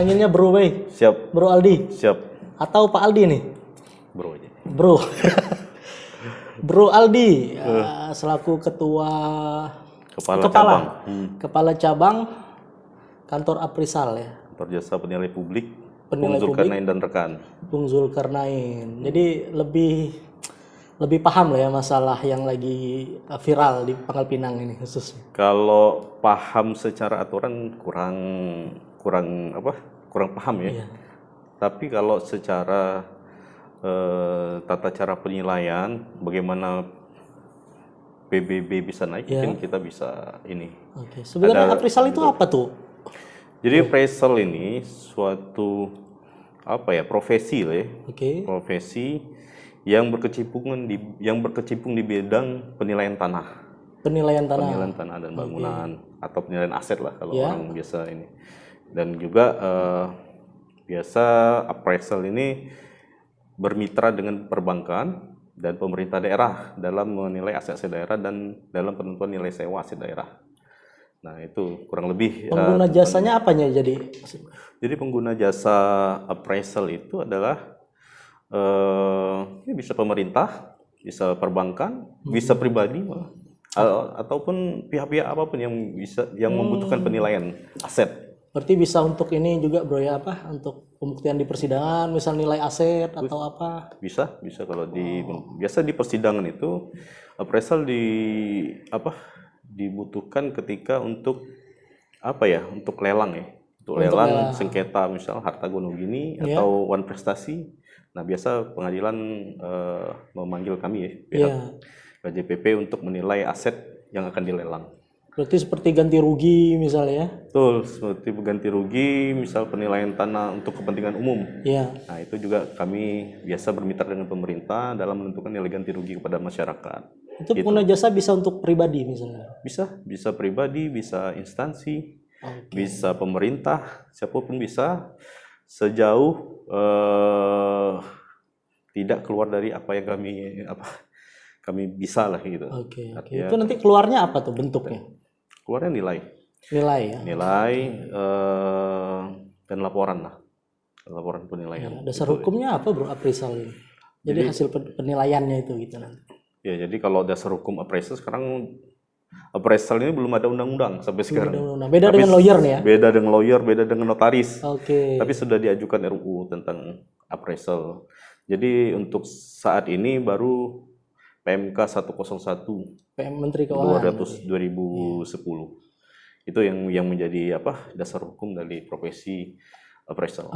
Panggilnya Bro Bay. Siap. Bro Aldi. Siap. Atau Pak Aldi nih? Bro aja. Bro. Bro Aldi, selaku Kepala Cabang Kantor Aprisal ya. Kantor Jasa Penilai Publik. Penilai Bung Zulkarnain dan rekan. Bung Zulkarnain. Jadi lebih paham lah ya masalah yang lagi viral di Pangkal Pinang ini khususnya. Kalau paham secara aturan kurang paham ya. Iya. Tapi kalau secara tata cara penilaian, bagaimana PBB bisa naik, mungkin kita bisa ini. Oke. Sebenarnya aprisal itu apa tuh? Jadi appraisal ini suatu profesi lah ya. Oke. Profesi yang berkecimpung di bidang penilaian tanah. Penilaian tanah dan bangunan atau penilaian aset lah kalau orang biasa ini. Dan juga biasa appraisal ini bermitra dengan perbankan dan pemerintah daerah dalam menilai aset-aset daerah dan dalam penentuan nilai sewa aset daerah. Nah, itu kurang lebih pengguna jasanya apanya jadi? Jadi pengguna jasa appraisal itu adalah bisa pemerintah, bisa perbankan, bisa pribadi ataupun pihak-pihak apapun yang membutuhkan penilaian aset. Berarti bisa untuk ini juga bro ya untuk pembuktian di persidangan, misal nilai aset atau apa? Bisa kalau biasa di persidangan itu appraisal dibutuhkan ketika untuk untuk lelang ya. Untuk lelang sengketa misal harta gonogini atau wan prestasi. Nah, biasa pengadilan memanggil kami ya pihak KJPP untuk menilai aset yang akan dilelang. Berarti seperti ganti rugi misalnya ya? Betul, seperti ganti rugi, misal penilaian tanah untuk kepentingan umum. Iya. Nah, itu juga kami biasa bermitra dengan pemerintah dalam menentukan nilai ganti rugi kepada masyarakat. Itu pengguna jasa bisa untuk pribadi misalnya? Bisa pribadi, bisa instansi, bisa pemerintah, siapapun bisa, sejauh tidak keluar dari apa yang kami bisa lah gitu. Oke. Itu nanti keluarnya apa tuh bentuknya? Keluarnya nilai ya. Dan laporan penilaian. Dasar hukumnya apa bro appraisal ini? Jadi hasil penilaiannya itu gitu nanti. Ya, jadi kalau dasar hukum appraisal sekarang appraisal ini belum ada undang-undang sampai sekarang. Beda dengan lawyer nih ya? Beda dengan lawyer, beda dengan notaris. Oke. Tapi sudah diajukan RUU tentang appraisal. Jadi untuk saat ini baru PMK 101 Menteri Keuangan 2010 itu yang menjadi dasar hukum dari profesi appraisal.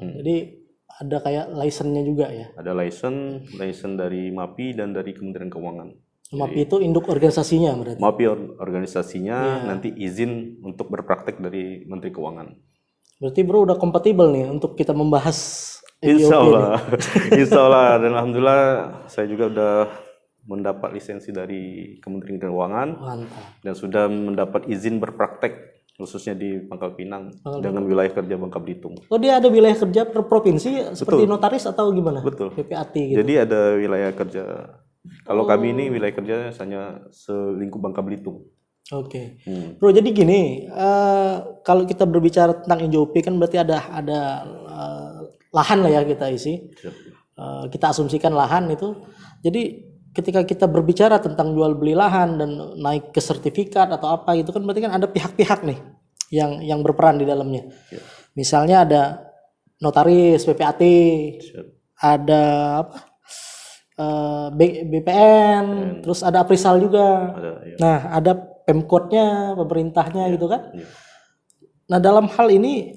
Jadi ada kayak license-nya juga ya? Ada license dari MAPI dan dari Kementerian Keuangan. MAPI itu induk organisasinya berarti? MAPI organisasinya nanti izin untuk berpraktek dari Menteri Keuangan. Berarti bro udah kompatibel nih untuk kita membahas Insya Allah. Dan alhamdulillah saya juga udah mendapat lisensi dari Kementerian Keuangan. Mantap. Dan sudah mendapat izin berpraktek khususnya di Pangkal Pinang dengan wilayah kerja Bangka Belitung. Oh, dia ada wilayah kerja per provinsi seperti notaris atau gimana? Betul. PPAT gitu. Jadi ada wilayah kerja. Kalau kami ini wilayah kerja hanya selingkup Bangka Belitung. Oke. Bro, jadi gini, kalau kita berbicara tentang NJOP kan berarti ada lahan lah ya kita isi. Kita asumsikan lahan itu. Jadi ketika kita berbicara tentang jual beli lahan dan naik ke sertifikat atau apa itu kan berarti kan ada pihak-pihak nih yang berperan di dalamnya. Misalnya ada notaris, PPAT, ada BPN, terus ada aprisal juga. Nah, ada Pemkotnya, pemerintahnya gitu kan. Nah, dalam hal ini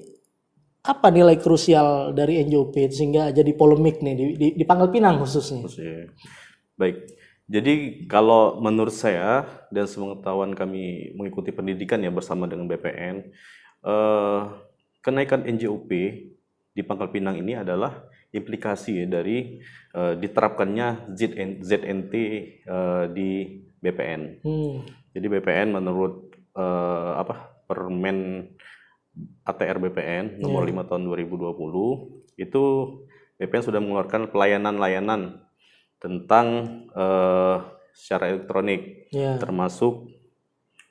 apa nilai krusial dari NJOP sehingga jadi polemik nih di Pangkal Pinang khususnya? Baik, jadi kalau menurut saya dan sepengetahuan kami mengikuti pendidikan ya bersama dengan BPN, kenaikan NJOP di Pangkal Pinang ini adalah implikasi dari diterapkannya ZNT di BPN. Jadi BPN menurut Permen ATR BPN nomor 5 tahun 2020 itu BPN sudah mengeluarkan pelayanan-layanan tentang secara elektronik, termasuk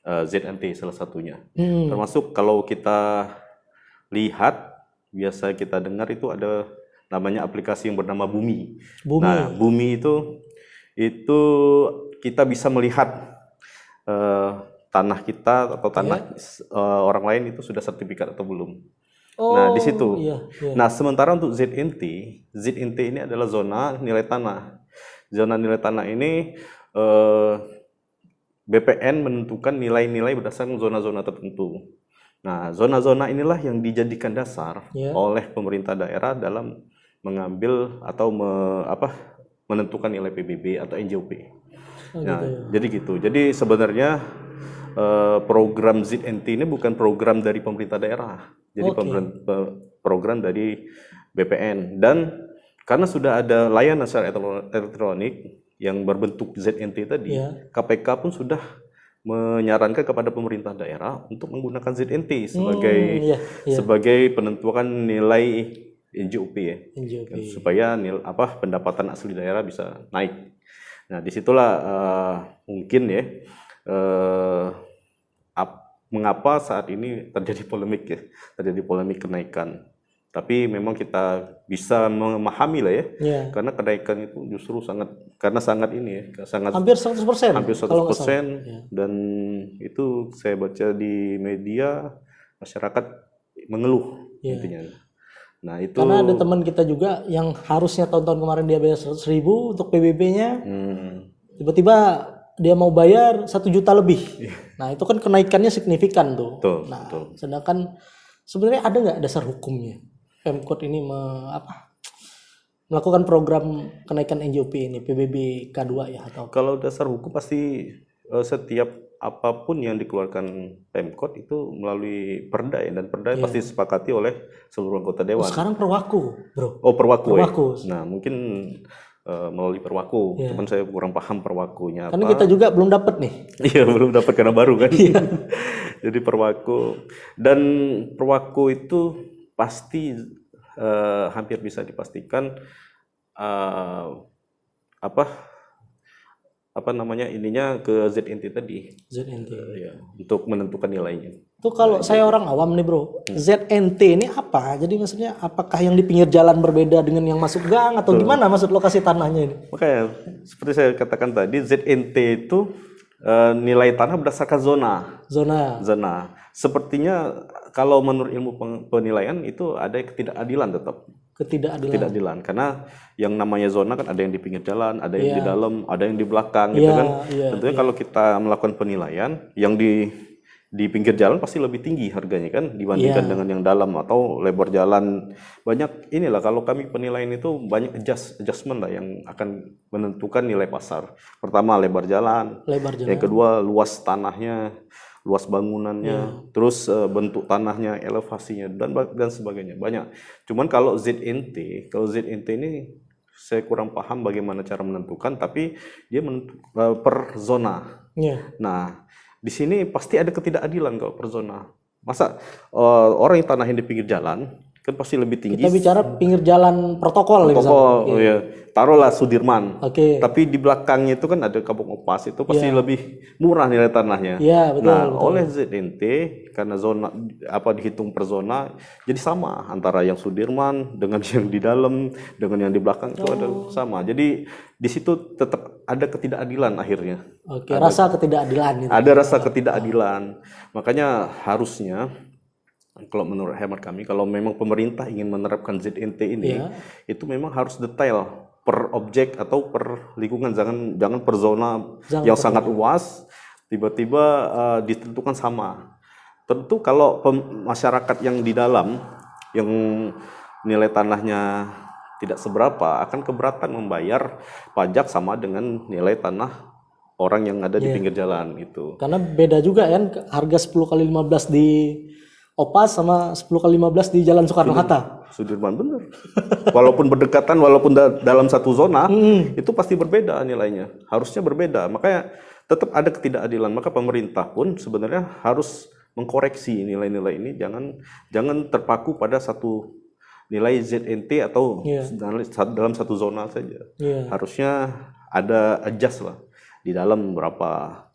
ZNT salah satunya. Termasuk kalau kita lihat biasa kita dengar itu ada namanya aplikasi yang bernama Bumi. Bumi. Nah, Bumi itu kita bisa melihat tanah kita atau tanah orang lain itu sudah sertifikat atau belum. Nah, di situ. Iya. Nah, sementara untuk ZNT ini adalah zona nilai tanah. Zona nilai tanah ini BPN menentukan nilai-nilai berdasarkan zona-zona tertentu. Nah, zona-zona inilah yang dijadikan dasar oleh pemerintah daerah dalam mengambil atau menentukan nilai PBB atau NJOP. Nah, jadi gitu. Jadi sebenarnya program ZNT ini bukan program dari pemerintah daerah, jadi program dari BPN. Dan karena sudah ada layanan secara elektronik yang berbentuk ZNT tadi, KPK pun sudah menyarankan kepada pemerintah daerah untuk menggunakan ZNT sebagai penentuan nilai NJOP supaya pendapatan asli daerah bisa naik. Nah, disitulah mungkin mengapa saat ini terjadi polemik kenaikan. Tapi memang kita bisa memahami lah karena kenaikan itu justru sangat hampir 100%. Hampir 100%, dan itu saya baca di media masyarakat mengeluh intinya. Nah, itu karena ada teman kita juga yang harusnya tahun-tahun kemarin dia bayar 100.000 untuk PBB-nya, tiba-tiba dia mau bayar 1 juta lebih. Nah, itu kan kenaikannya signifikan tuh. Betul. Sedangkan sebenarnya ada nggak dasar hukumnya Pemkot ini melakukan program kenaikan NJOP ini PBB K2 ya atau? Kalau dasar hukum pasti setiap apapun yang dikeluarkan Pemkot itu melalui perda dan perda pasti disepakati oleh seluruh anggota dewan. Sekarang Perwaku, bro. Oh, Perwaku. Nah, mungkin melalui Perwaku, cuman saya kurang paham Perwakunya apa. Karena kita juga belum dapat nih. Iya, belum dapat karena baru kan. Jadi Perwaku, dan Perwaku itu pasti hampir bisa dipastikan ke ZNT tadi. Untuk menentukan nilainya. Itu kalau saya orang awam nih, bro, ZNT ini apa? Jadi maksudnya apakah yang di pinggir jalan berbeda dengan yang masuk gang atau gimana maksud lokasi tanahnya ini? Makanya seperti saya katakan tadi, ZNT itu nilai tanah berdasarkan zona. Sepertinya kalau menurut ilmu penilaian itu ada ketidakadilan tetap. Ketidakadilan karena yang namanya zona kan ada yang di pinggir jalan, ada yang di dalam, ada yang di belakang gitu kan. Tentunya kalau kita melakukan penilaian yang di pinggir jalan pasti lebih tinggi harganya kan dibandingkan dengan yang dalam atau lebar jalan. Banyak inilah kalau kami penilaian itu banyak adjustment lah yang akan menentukan nilai pasar. Pertama lebar jalan. Yang kedua luas tanahnya, luas bangunannya, terus bentuk tanahnya, elevasinya dan sebagainya. Banyak. Cuman kalau ZNT ini saya kurang paham bagaimana cara menentukan, tapi dia per zona. Nah, di sini pasti ada ketidakadilan kalau per zona. Masa orang yang tanahin di pinggir jalan kan pasti lebih tinggi. Kita bicara pinggir jalan protokol ya. Taruhlah Sudirman. Tapi di belakangnya itu kan ada Kampung Opas, itu pasti lebih murah nilai tanahnya. Betul. Oleh ZNT karena zona dihitung per zona, jadi sama antara yang Sudirman dengan yang di dalam dengan yang di belakang itu ada sama. Jadi di situ tetap ada ketidakadilan akhirnya. Rasa ketidakadilan. Ada rasa ketidakadilan. Makanya harusnya kalau menurut hemat kami, kalau memang pemerintah ingin menerapkan ZNT ini, itu memang harus detail per objek atau per lingkungan, jangan per zona yang sangat luas tiba-tiba ditentukan sama. Tentu kalau masyarakat yang di dalam yang nilai tanahnya tidak seberapa akan keberatan membayar pajak sama dengan nilai tanah orang yang ada di pinggir jalan itu. Karena beda juga kan harga 10x15 di Opas sama 10x15 di Jalan Soekarno-Hatta. Sudirman bener. Walaupun berdekatan, walaupun dalam satu zona, itu pasti berbeda nilainya. Harusnya berbeda. Makanya tetap ada ketidakadilan. Maka pemerintah pun sebenarnya harus mengkoreksi nilai-nilai ini. Jangan terpaku pada satu nilai ZNT atau dalam satu zona saja. Harusnya ada adjust lah. Di dalam berapa,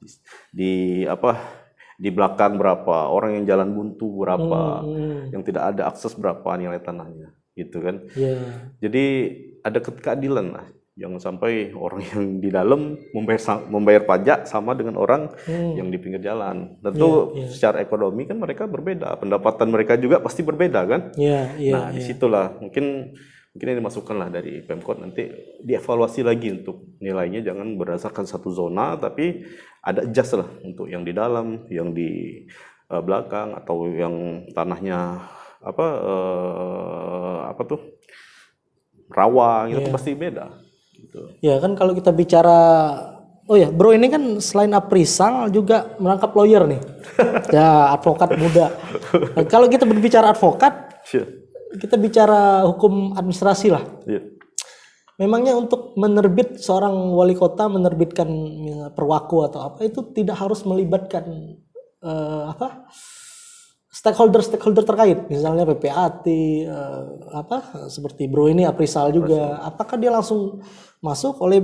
di belakang berapa, orang yang jalan buntu berapa, yang tidak ada akses berapa nilai tanahnya, gitu kan. Yeah. Jadi ada keadilan lah. Jangan sampai orang yang di dalam membayar pajak sama dengan orang yang di pinggir jalan. Tentu secara ekonomi kan mereka berbeda, pendapatan mereka juga pasti berbeda kan. Nah disitulah mungkin ini dimasukkanlah dari Pemkot, nanti dievaluasi lagi untuk nilainya, jangan berdasarkan satu zona, tapi ada adjust lah untuk yang di dalam, yang di belakang, atau yang tanahnya apa tuh rawa gitu, pasti beda. Gitu. Ya kan kalau kita bicara, oh ya bro, ini kan selain appraisal juga merangkap lawyer nih. Ya advokat muda. Nah, kalau kita berbicara advokat, kita bicara hukum administrasi lah. Memangnya untuk menerbit seorang wali kota menerbitkan perwaku atau apa itu tidak harus melibatkan stakeholder terkait, misalnya PPAT, seperti bro ini appraisal juga. Apakah dia langsung masuk oleh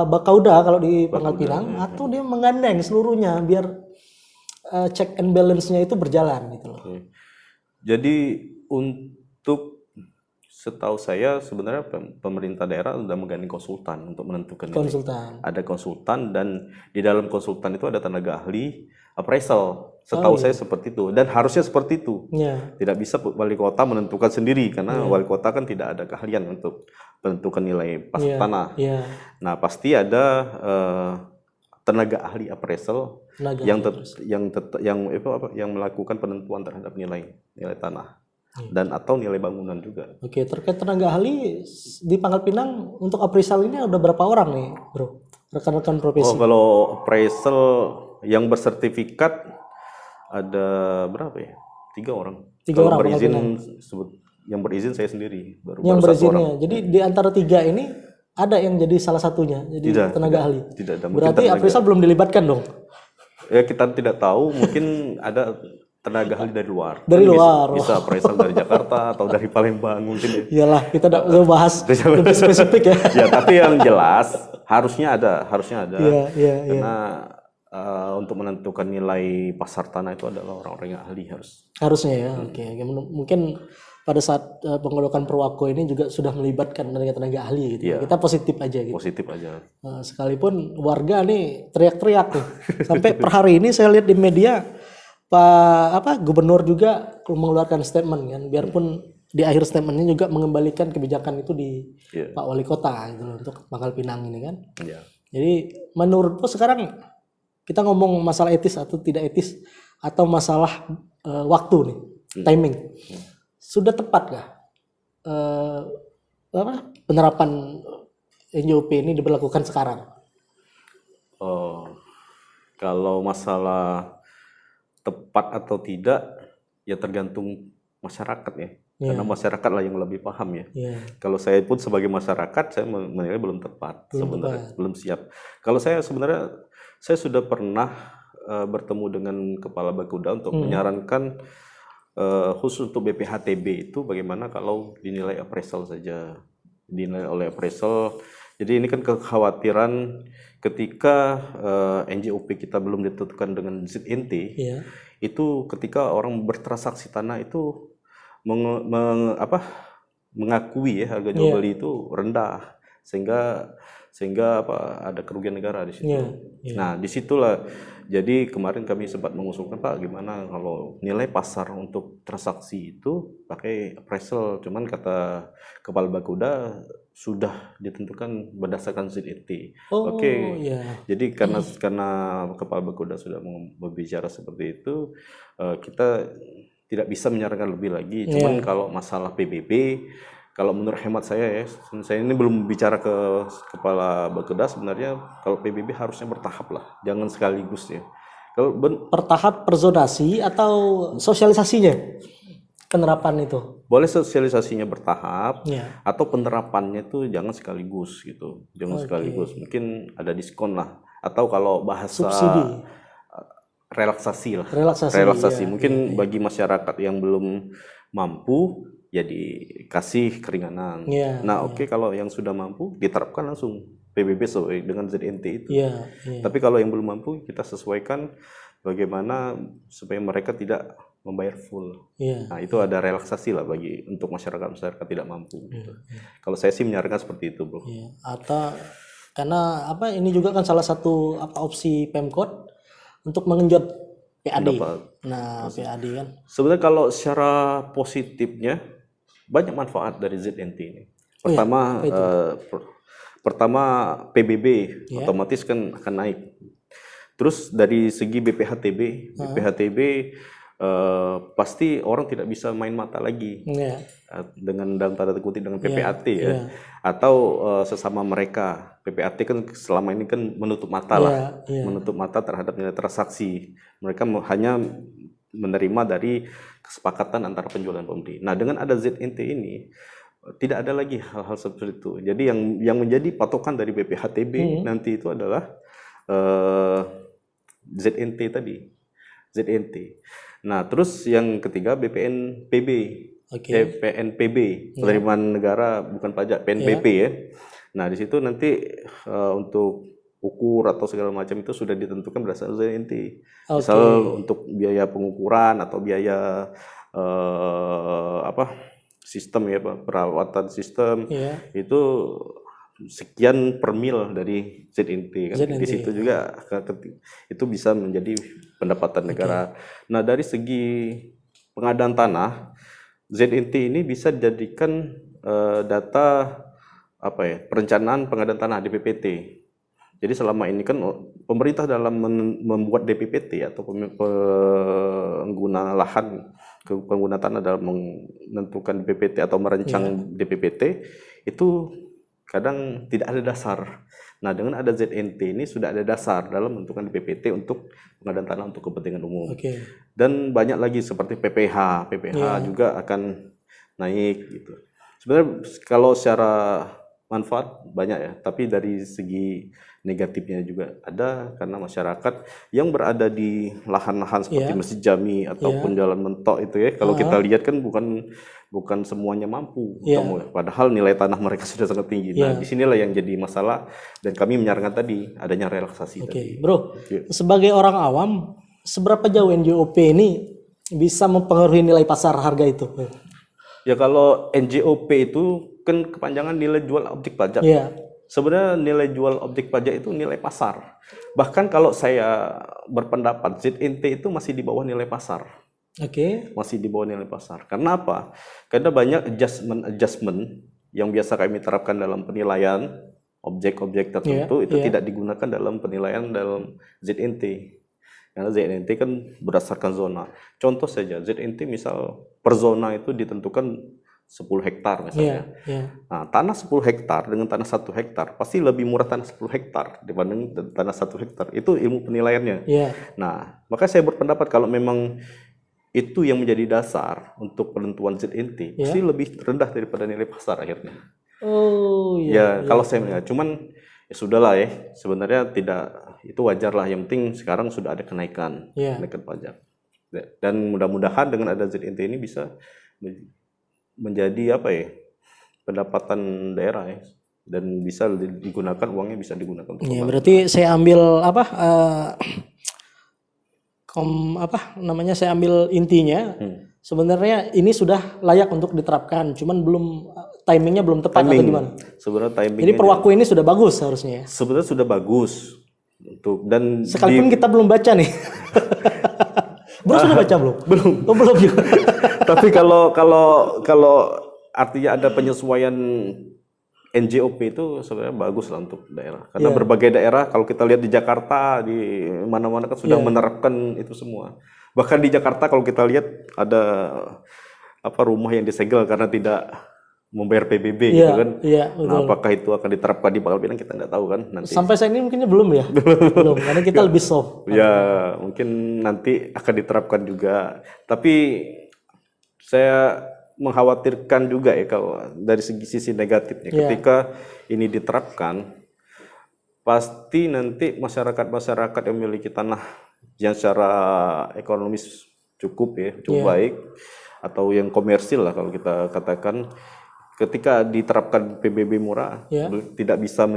Bakauda kalau di Pangkal Pinang, atau dia menggandeng seluruhnya biar check and balance-nya itu berjalan gitu loh. Jadi untuk setahu saya sebenarnya pemerintah daerah sudah menggandeng konsultan untuk menentukan konsultan. Ada konsultan, dan di dalam konsultan itu ada tenaga ahli appraisal. Setahu saya seperti itu, dan harusnya seperti itu. Tidak bisa wali kota menentukan sendiri, karena wali kota kan tidak ada keahlian untuk menentukan nilai pasar tanah. Nah pasti ada tenaga ahli appraisal yang melakukan penentuan terhadap nilai tanah dan atau nilai bangunan juga. Oke, terkait tenaga ahli di Pangkal Pinang untuk appraisal ini ada berapa orang nih, bro? Rekan-rekan profesi. Oh, kalau appraisal yang bersertifikat ada berapa ya? 3 orang. 3 kalau orang berizin yang berizin saya sendiri baru yang satu berizinnya. orang. Jadi di antara 3 ini ada yang jadi salah satunya, jadi tenaga ahli. Tidak ada. Berarti appraisal belum dilibatkan dong? Ya kita tidak tahu, mungkin ada tenaga ahli dari luar. Dari luar. Bisa appraisal dari Jakarta atau dari Palembang mungkin. Iyalah, kita tidak bahas lebih spesifik ya. Ya, tapi yang jelas harusnya ada. Karena untuk menentukan nilai pasar tanah itu adalah orang-orang yang ahli harusnya ya. Oke. Mungkin pada saat pengelolaan perwako ini juga sudah melibatkan tenaga ahli gitu. Kita positif aja gitu. Positif aja. Sekalipun warga nih teriak-teriak tuh. Sampai per hari ini saya lihat di media Pak Gubernur juga mengeluarkan statement kan, biarpun di akhir statementnya juga mengembalikan kebijakan itu di Pak Wali Kota gitu loh, untuk Pangkal Pinang ini kan. Jadi menurutku sekarang kita ngomong masalah etis atau tidak etis, atau masalah waktu nih, timing. Sudah tepatkah penerapan NJOP ini diberlakukan sekarang? Kalau masalah tepat atau tidak ya tergantung masyarakat ya. Karena masyarakat lah yang lebih paham ya. Kalau saya pun sebagai masyarakat saya menilai belum tepat sebenarnya, belum siap. Kalau saya sebenarnya saya sudah pernah bertemu dengan Kepala Bakauda untuk menyarankan khusus untuk BPHTB itu bagaimana kalau dinilai appraisal saja, dinilai oleh appraisal. Jadi ini kan kekhawatiran ketika NJOP kita belum ditentukan dengan ZNT, itu ketika orang bertransaksi tanah itu mengakui ya harga jual beli itu rendah, sehingga ada kerugian negara di situ. Nah disitulah jadi kemarin kami sempat mengusulkan, Pak, gimana kalau nilai pasar untuk transaksi itu pakai appraisal, cuman kata Kepala Bakauda sudah ditentukan berdasarkan ZNT. Jadi karena Kepala Bakauda sudah berbicara seperti itu, kita tidak bisa menyarankan lebih lagi. Cuman kalau masalah PBB, kalau menurut hemat saya ya, saya ini belum bicara ke Kepala Bakauda, sebenarnya kalau PBB harusnya bertahap lah, jangan sekaligus ya. Kalau bertahap perzonasi atau sosialisasinya penerapan itu? Boleh sosialisasinya bertahap, atau penerapannya itu jangan sekaligus gitu, sekaligus. Mungkin ada diskon lah, atau kalau bahasa subsidi, relaksasi lah. Relaksasi. Mungkin bagi masyarakat yang belum mampu ya dikasih keringanan. Kalau yang sudah mampu diterapkan langsung PBB sesuai dengan ZNT itu. Tapi kalau yang belum mampu kita sesuaikan bagaimana supaya mereka tidak membayar full. Iya. Nah, itu ada relaksasi lah bagi untuk masyarakat tidak mampu. Gitu. Kalau saya sih menyarankan seperti itu, Bro. Iya. Atau karena apa ini juga kan salah satu opsi Pemkot untuk mengenjot PAD. Nah, PAD kan. Sebenarnya kalau secara positifnya banyak manfaat dari ZNT ini. Pertama PBB otomatis kan akan naik. Terus dari segi BPHTB pasti orang tidak bisa main mata lagi dengan dalam tanda kutip dengan PPAT atau sesama mereka. PPAT kan selama ini kan menutup mata menutup mata terhadap nilai transaksi. Mereka hanya menerima dari kesepakatan antara penjual dan pembeli. Nah, dengan ada ZNT ini tidak ada lagi hal-hal seperti itu. Jadi yang menjadi patokan dari BPHTB nanti itu adalah ZNT tadi. ZNT. Nah, terus yang ketiga BPNPB. PNPB, penerimaan negara bukan pajak, PNBP ya. Nah, di situ nanti untuk ukur atau segala macam itu sudah ditentukan berdasarkan ZNT. Misal untuk biaya pengukuran atau biaya sistem ya, perawatan sistem itu sekian per mil dari ZNT kan. Di situ juga itu bisa menjadi pendapatan negara. Nah, dari segi pengadaan tanah, ZNT ini bisa dijadikan data perencanaan pengadaan tanah DPPT. Jadi selama ini kan pemerintah dalam membuat DPPT atau pengguna lahan, pengguna tanah dalam menentukan DPPT atau merancang DPPT itu kadang tidak ada dasar. Nah, dengan ada ZNT ini sudah ada dasar dalam menentukan DPPT untuk pengadaan tanah untuk kepentingan umum. Dan banyak lagi seperti PPH juga akan naik gitu. Sebenarnya kalau secara manfaat banyak ya, tapi dari segi negatifnya juga ada karena masyarakat yang berada di lahan-lahan seperti Masjid Jami ataupun Jalan Mentok itu ya, kalau kita lihat kan bukan semuanya mampu, padahal nilai tanah mereka sudah sangat tinggi. Nah, disinilah yang jadi masalah dan kami menyarankan tadi adanya relaksasi tadi. Bro, sebagai orang awam, seberapa jauh NJOP ini bisa mempengaruhi nilai pasar harga itu? Ya, kalau NJOP itu kan kepanjangan nilai jual objek pajak. Sebenarnya nilai jual objek pajak itu nilai pasar. Bahkan kalau saya berpendapat ZNT itu masih di bawah nilai pasar. Masih di bawah nilai pasar. Karena apa? Karena banyak adjustment yang biasa kami terapkan dalam penilaian objek-objek tertentu itu tidak digunakan dalam penilaian dalam ZNT. Karena ZNT kan berdasarkan zona. Contoh saja, ZNT misal per zona itu ditentukan 10 hektar misalnya. Nah, tanah 10 hektar dengan tanah 1 hektar pasti lebih murah tanah 10 hektar dibanding tanah 1 hektar. Itu ilmu penilaiannya. Nah, maka saya berpendapat kalau memang itu yang menjadi dasar untuk penentuan ZNT pasti lebih rendah daripada nilai pasar akhirnya. Kalau saya melihat, cuman ya sudahlah ya, sebenarnya tidak, itu wajar lah. Yang penting sekarang sudah ada kenaikan pajak. Dan mudah-mudahan dengan ada ZNT ini bisa menjadi pendapatan daerah ya, dan bisa digunakan, uangnya bisa digunakan untuk berarti saya ambil saya ambil intinya. Sebenarnya ini sudah layak untuk diterapkan, cuman timingnya belum tepat atau gimana? Sebenarnya timing. Jadi perwaku ini sudah bagus harusnya. Sebenarnya sudah bagus dan sekalipun kita belum baca nih. Bro sudah baca belum? Belum juga. Tapi kalau artinya ada penyesuaian NJOP itu sebenarnya bagus lah untuk daerah. Karena berbagai daerah, kalau kita lihat di Jakarta, di mana-mana kan sudah menerapkan itu semua. Bahkan di Jakarta kalau kita lihat ada rumah yang disegel karena tidak membayar PBB gitu kan. Nah, apakah itu akan diterapkan di Pangkal Pinang kita nggak tahu kan nanti. Sampai saat ini mungkinnya belum ya. Belum, karena kita lebih soft. Ya, mungkin nanti akan diterapkan juga. Tapi saya mengkhawatirkan juga ya kalau dari sisi negatifnya ketika ini diterapkan, pasti nanti masyarakat yang memiliki tanah yang secara ekonomis cukup baik, atau yang komersil lah kalau kita katakan, ketika diterapkan PBB murah, Ya. tidak bisa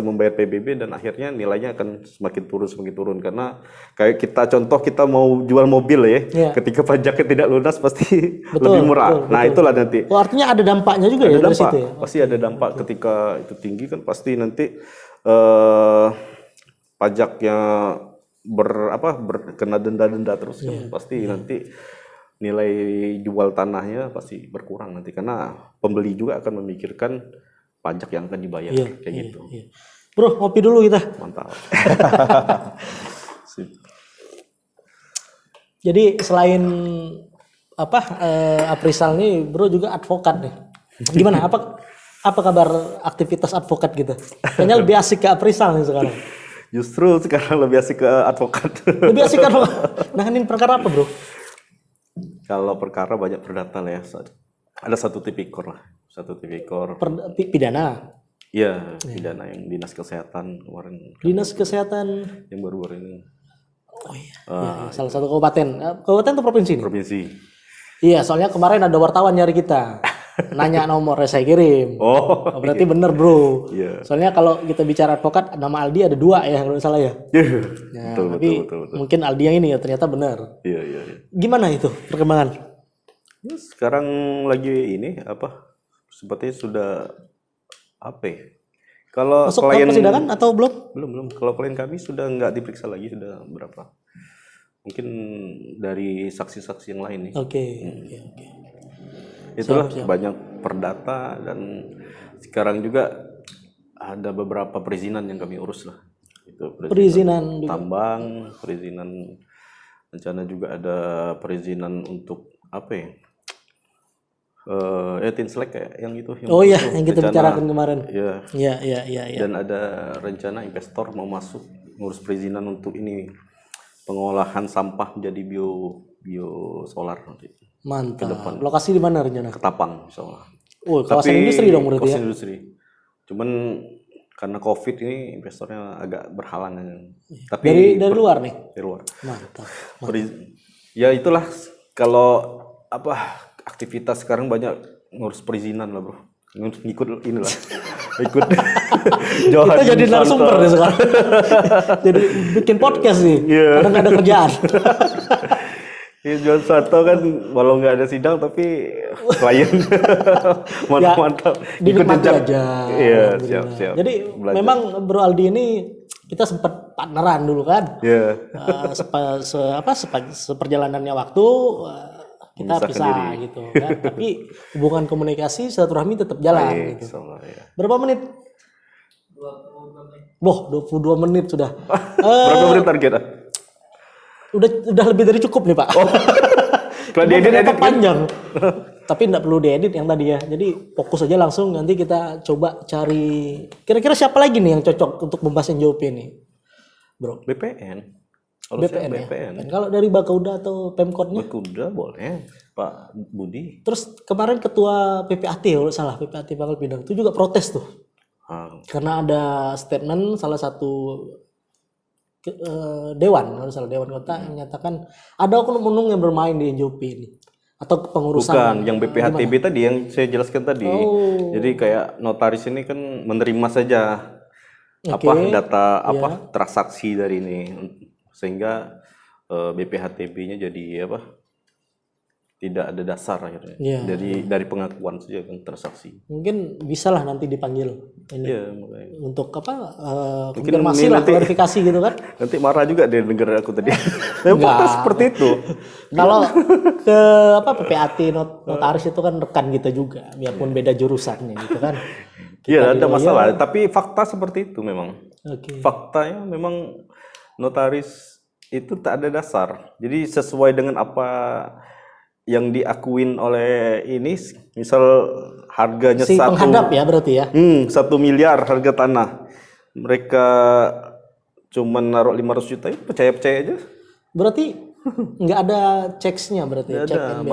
membayar PBB dan akhirnya nilainya akan semakin turun karena kayak kita mau jual mobil ya, Ya. ketika pajaknya tidak lunas pasti Betul, lebih murah. betul, Nah betul. itulah nanti. Oh, artinya ada dampaknya juga Ada ya dari dampak, situ ya. pasti ada dampak ketika itu tinggi kan pasti nanti pajaknya kena denda terus kan pasti nanti nilai jual tanahnya pasti berkurang nanti karena pembeli juga akan memikirkan pajak yang akan dibayar kayak gitu. Iya. Bro, ngopi dulu kita. Mantap. Sip. Jadi selain appraisal nih, bro juga advokat nih. Gimana? Apa kabar aktivitas advokat gitu? Kayaknya lebih asik ke appraisal nih sekarang. Justru sekarang lebih asik ke advokat. Lebih asik ke advokat. Nanganin perkara apa, bro? Kalau perkara banyak perdata lah ya. Ada satu tipikor lah. Pidana. Iya, pidana yang dinas kesehatan kemarin. Dinas kesehatan. Yang baru-baru ini. Oh iya. Iya, salah satu kabupaten. Kabupaten atau provinsi ini? Provinsi. Iya, soalnya kemarin ada wartawan nyari kita. Nanya nomornya saya kirim. Oh, berarti bener, bro. Iya. Soalnya kalau kita bicara advokat, nama Aldi ada 2 ya kalau nggak salah ya. Yeah. Betul. Mungkin Aldi yang ini ya ternyata benar. Iya. Gimana itu perkembangan? Sekarang lagi ini sepertinya sudah kalau Masuk klien ke persidangan atau belum? belum. Kalau klien kami sudah nggak diperiksa lagi, sudah berapa? Mungkin dari saksi-saksi yang lain nih. Oke. Itulah banyak perdata dan sekarang juga ada beberapa perizinan yang kami urus lah. Itu Perizinan juga. tambang, perizinan rencana juga ada perizinan untuk Tinslek kayak yang itu. Yang kita bicarakan kemarin. Iya. Iya. Dan ada rencana investor mau masuk ngurus perizinan untuk ini pengolahan sampah menjadi bio solar nanti. Mantap. Lokasi di mana rencana? Ketapang misalnya. Oh, kawasan industri dong berarti ya. Kawasan industri. Cuman karena COVID ini investornya agak berhalangan. Tapi dari luar nih. Dari luar. Mantap. Ya itulah kalau aktivitas sekarang banyak ngurus perizinan lah, bro. Ngikut inilah. Ikut Kita jadi narasumber deh sekarang. Jadi bikin podcast nih. Karena nggak ada kerjaan. Johan Suwanto kan walau nggak ada sidang tapi klien mantap. Dinikmati aja. Iya, siap. Jadi memang Bro Aldi ini kita sempat partneran dulu kan. Iya. Seperjalanannya waktu kita pisah gitu kan. Tapi hubungan komunikasi silaturahmi tetap jalan gitu. Berapa menit? 22 menit sudah. Berapa menit target? Udah lebih dari cukup nih, Pak. Kalau diedit panjang. Tapi enggak perlu diedit yang tadi ya. Jadi fokus aja langsung, nanti kita coba cari kira-kira siapa lagi nih yang cocok untuk membahas NJOP ini, Bro? BPN. Kalau BPN, BPN. Ya? Kalau dari Bakauda atau Pemkotnya? Bakauda boleh, Pak Budi. Terus kemarin ketua PPAT, kalau salah PPAT Pangkal Pinang itu juga protes tuh. Karena ada statement salah satu dewan kota yang menyatakan ada oknum-oknum yang bermain di NJOP ini atau kepengurusan. Bukan, yang BPHTB tadi yang saya jelaskan tadi. Jadi kayak notaris ini kan menerima saja data transaksi dari ini sehingga BPHTB-nya jadi tidak ada dasar akhirnya. Dari pengakuan saja kan transaksi. Mungkin bisa lah nanti dipanggil ini untuk mungkin konfirmasi lah, klarifikasi gitu kan. Nanti marah juga dia dengar aku tadi. Enggak seperti itu. Kalau ke PPAT notaris itu kan rekan kita juga, biarpun beda jurusannya gitu kan. Iya, ada masalah, tapi fakta seperti itu memang. Faktanya memang notaris itu tak ada dasar. Jadi sesuai dengan apa yang diakuin oleh ini, misal harganya penghadap ya berarti ya. 1 miliar harga tanah. Mereka cuma naruh 500 juta, percaya aja. Berarti nggak ada checks-nya berarti. Ada.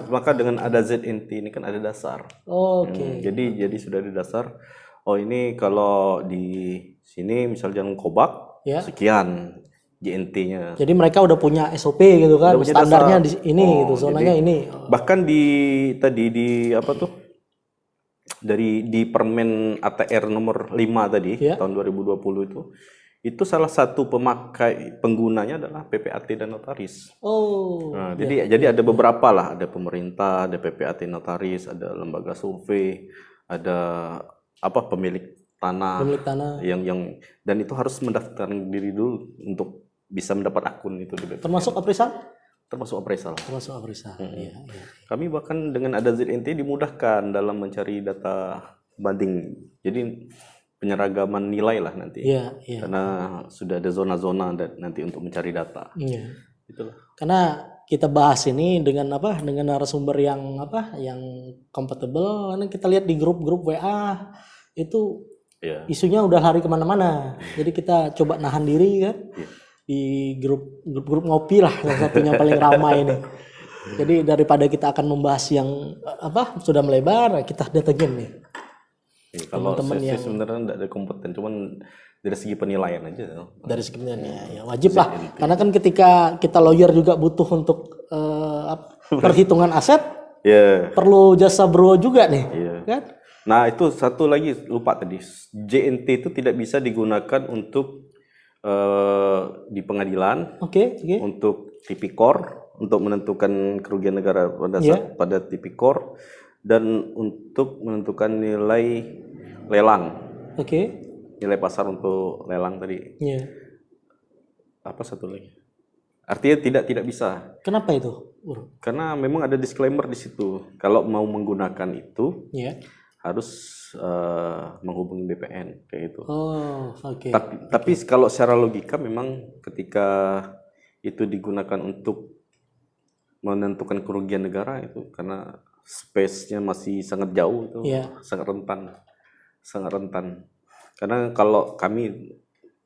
Maka dengan ada ZNT ini kan ada dasar. Jadi sudah ada dasar. Oh ini kalau di sini misal jalan Kobak sekian JNT-nya. Jadi mereka udah punya SOP gitu kan, standarnya di ini gitu, zonanya ini. Bahkan di di Permen ATR nomor 5 tadi tahun 2020 itu salah satu penggunanya adalah PPAT dan notaris. Nah, jadi ada beberapa lah, ada pemerintah, ada PPAT notaris, ada lembaga survei, ada pemilik tanah yang dan itu harus mendaftarkan diri dulu untuk bisa mendapat akun itu di BPN. Termasuk appraisal? Termasuk appraisal. Iya. Kami bahkan dengan ada ZNT dimudahkan dalam mencari data banding. Jadi penyeragaman nilai lah nanti. Karena sudah ada zona-zona nanti untuk mencari data. Itulah. Karena kita bahas ini dengan dengan narasumber yang compatible. Karena kita lihat di grup-grup WA itu isunya udah lari kemana-mana. Jadi kita coba nahan diri kan. Di grup ngopi lah, salah satunya paling ramai ini. Jadi daripada kita akan membahas yang sudah melebar, kita datengin nih. Kalau saya sebenarnya tidak ada kompeten, cuman dari segi penilaian aja. Dari segi penilaian ya wajib lah. Karena kan ketika kita lawyer juga butuh untuk perhitungan aset, perlu jasa bro juga nih. Kan? Nah itu satu lagi lupa tadi, JNT itu tidak bisa digunakan untuk di pengadilan, untuk tipikor, untuk menentukan kerugian negara pada tipikor, dan untuk menentukan nilai lelang, nilai pasar untuk lelang tadi. Apa satu lagi? Artinya tidak bisa. Kenapa itu? Karena memang ada disclaimer di situ. Kalau mau menggunakan itu, harus menghubungi BPN kayak gitu. Tapi kalau secara logika memang ketika itu digunakan untuk menentukan kerugian negara itu karena space-nya masih sangat jauh itu, sangat rentan. Karena kalau kami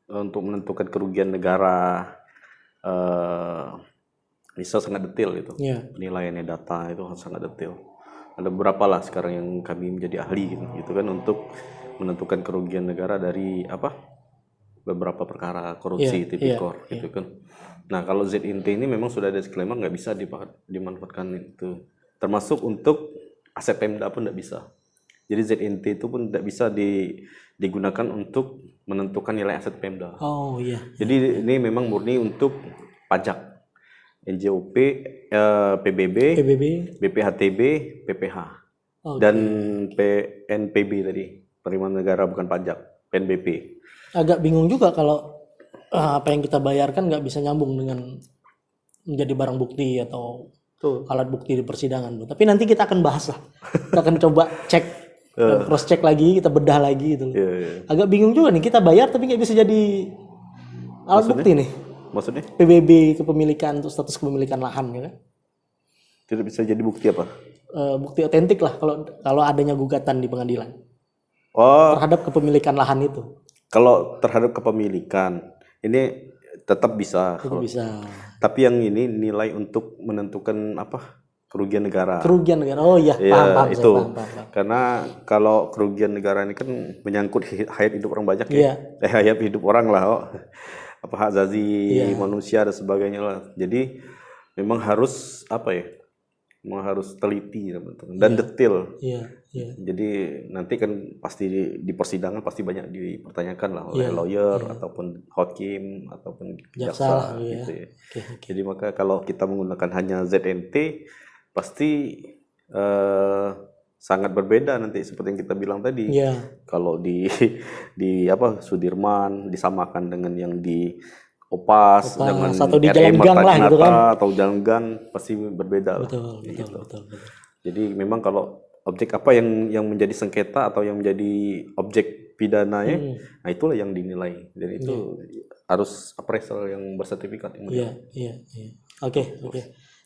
untuk menentukan kerugian negara bisa sangat detail itu. Penilaiannya data itu sangat detail. Ada beberapa lah sekarang yang kami menjadi ahli gitu kan untuk menentukan kerugian negara dari beberapa perkara korupsi tipikor gitu kan. Nah kalau ZNT ini memang sudah ada disclaimer nggak bisa dimanfaatkan itu, termasuk untuk aset Pemda pun nggak bisa. Jadi ZNT itu pun tidak bisa digunakan untuk menentukan nilai aset Pemda. Jadi ini memang murni untuk pajak. NJOP, PBB, BPHTB, PPH, dan PNPB tadi, penerimaan negara bukan pajak, PNBP. Agak bingung juga kalau apa yang kita bayarkan nggak bisa nyambung dengan menjadi barang bukti atau alat bukti di persidangan. Tapi nanti kita akan bahas lah, kita akan coba cek, cross check lagi, kita bedah lagi gitu. Agak bingung juga nih, kita bayar tapi nggak bisa jadi alat bukti nih. Maksudnya? PBB kepemilikan untuk status kepemilikan lahan ya kan? Tidak bisa jadi bukti apa? Bukti otentik lah kalau adanya gugatan di pengadilan. Terhadap kepemilikan lahan itu. Kalau terhadap kepemilikan ini tetap bisa. Bisa. Tapi yang ini nilai untuk menentukan kerugian negara. Kerugian negara. Oh iya, paham itu. Paham. Karena kalau kerugian negara ini kan menyangkut hayat hidup orang banyak hayat hidup orang lah. Hak azazi manusia dan sebagainya lah. Jadi memang harus memang harus teliti dan detail. Jadi nanti kan pasti di persidangan pasti banyak dipertanyakan lah oleh lawyer ataupun hakim ataupun jaksa gitu ya. Jadi maka kalau kita menggunakan hanya ZNT pasti sangat berbeda nanti seperti yang kita bilang tadi. Kalau di Sudirman disamakan dengan yang di Opas dengan atau di jalan gang lah gitu kan, atau jalan gang pasti berbeda. Betul. Jadi memang kalau objek apa yang menjadi sengketa atau yang menjadi objek pidananya, nah itulah yang dinilai dan itu harus appraisal yang bersertifikat. Oke.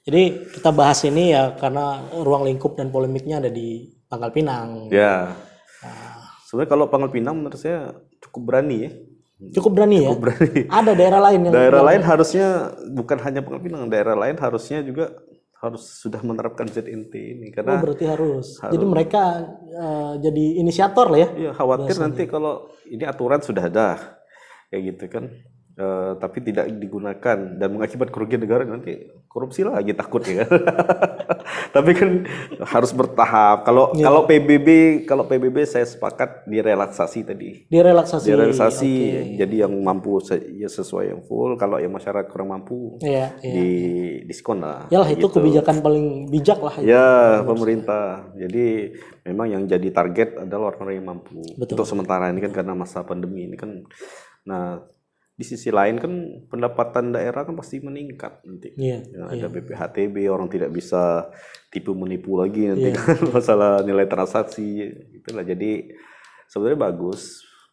Jadi kita bahas ini ya karena ruang lingkup dan polemiknya ada di Pangkal Pinang. Sebenarnya kalau Pangkal Pinang menurut saya cukup berani ya. Cukup berani. Ada daerah lain yang lain harusnya bukan hanya Pangkal Pinang, daerah lain harusnya juga harus sudah menerapkan ZNT ini karena berarti harus. Jadi mereka jadi inisiator lah ya. Iya, khawatir bahasanya. Nanti kalau ini aturan sudah ada kayak gitu kan. tapi tidak digunakan dan mengakibat kerugian negara, nanti korupsi lagi takut ya kan. Tapi kan harus bertahap. Kalau PBB saya sepakat direlaksasi tadi. Direlaksasi. Okay. Jadi yang mampu ya sesuai yang full, kalau yang masyarakat kurang mampu di diskon lah. Yalah itu gitu. Kebijakan paling bijak lah. Ya pemerintah. Jadi memang yang jadi target adalah orang-orang yang mampu. Betul. Untuk sementara ini kan karena masa pandemi ini kan. Nah, di sisi lain kan pendapatan daerah kan pasti meningkat nanti. Ada BPHTB, orang tidak bisa tipu menipu lagi nanti kan masalah nilai transaksi itulah. Jadi sebenarnya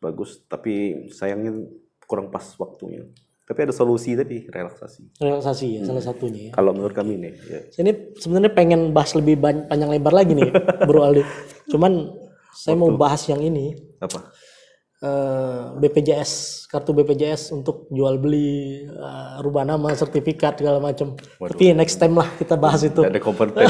bagus tapi sayangnya kurang pas waktunya. Tapi ada solusi tadi, relaksasi ya salah satunya ya. Kalau menurut kami nih Ini sebenarnya pengen bahas lebih panjang lebar lagi nih Bro Aldi. Cuman saya mau bahas yang ini. Apa? BPJS, kartu BPJS untuk jual beli, rubah nama, sertifikat segala macam. Tapi next time lah kita bahas itu. Ada kompeten.